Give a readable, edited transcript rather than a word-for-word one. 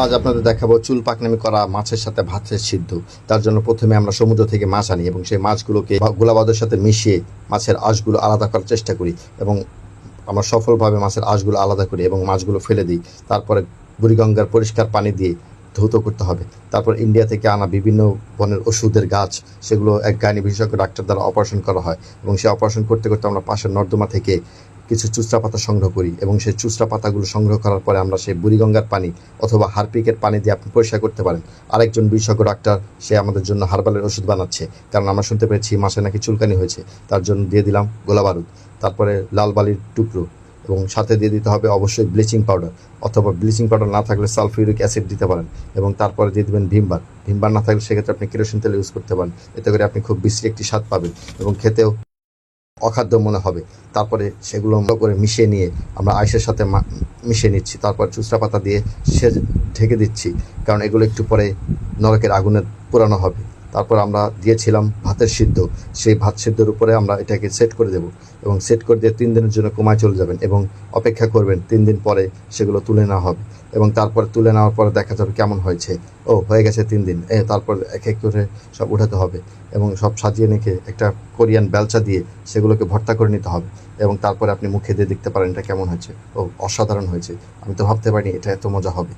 আজ আপনাদের দেখাবো চুল পাকনামি করা মাছের সাথে ভাতের সিদ্ধ। তার জন্য প্রথমে আমরা সমুদ্র থেকে মাছ আনি এবং সেই মাছগুলোকে গোলাবাদের সাথে মিশিয়ে মাছের আঁশগুলো আলাদা করার চেষ্টা করি এবং আমরা সফলভাবে মাছের আঁশগুলো আলাদা করি এবং মাছগুলো ফেলে দিই। তারপরে বুড়িগঙ্গার পরিষ্কার পানি দিয়ে ধৌত করতে হবে। তারপর ইন্ডিয়া থেকে আনা বিভিন্ন বনের ওষুধের গাছ, সেগুলো এক গাইনি বিশেষজ্ঞ ডাক্তার দ্বারা অপারেশন করা হয় এবং সেই অপারেশন করতে করতে আমরা পাশের নর্দমা থেকে কিছু চুচড়া পাতা সংগ্রহ করি এবং সেই চুচড়া পাতাগুলো সংগ্রহ করার পরে আমরা সেই বুড়িগঙ্গার পানি অথবা হারপিকের পানি দিয়ে আপনি পরিষ্কার করতে পারেন। আরেকজন বিশেষজ্ঞ ডাক্তার সে আমাদের জন্য হার্বালের ওষুধ বানাচ্ছে, কারণ আমরা শুনতে পেরেছি মাসে নাকি চুলকানি হয়েছে। তার জন্য দিয়ে দিলাম গোলা বারুদ, তারপরে লাল বালির টুকরো এবং সাথে দিয়ে দিতে হবে অবশ্যই ব্লিচিং পাউডার, অথবা ব্লিচিং পাউডার না থাকলে সালফিউরিক অ্যাসিড দিতে পারেন এবং তারপরে দিয়ে দেবেন ভিমবার না থাকলে সেক্ষেত্রে আপনি কেরোসিন তেল ইউজ করতে পারেন। এতে করে আপনি খুব বিশ্রী একটি স্বাদ পাবেন এবং খেতেও অখাদ্য মনে হবে। তারপরে সেগুলো করে মিশিয়ে নিয়ে আমরা আইসের সাথে মিশিয়ে নিচ্ছি। তারপর চুচড়া পাতা দিয়ে সে ঢেকে দিচ্ছি, কারণ এগুলো একটু পরে নরকের আগুনে পোড়ানো হবে। তারপর আমরা দিয়েছিলাম ভাতের সিদ্ধ, সেই ভাত সিদ্ধর উপরে আমরা এটাকে সেট করে দেব এবং সেট করে দিয়ে 3 দিনের জন্য কমায় চলে যাবেন এবং অপেক্ষা করবেন। 3 দিন পরে সেগুলো তুলে নেওয়া হবে এবং তারপর তুলে নেওয়ার পরে দেখা যাবে কেমন হয়েছে। হয়ে গেছে 3 দিন। তারপর এক এক করে সব উঠাতে হবে এবং সব সাজিয়ে রেখে একটা কোরিয়ান বেলচা দিয়ে সেগুলোকে ভর্তা করে নিতে হবে এবং তারপরে আপনি মুখে দিয়ে দেখতে পারেন এটা কেমন হয়েছে। অসাধারণ হয়েছে। আমি তো ভাবতে পারিনি এটা এত মজা হবে।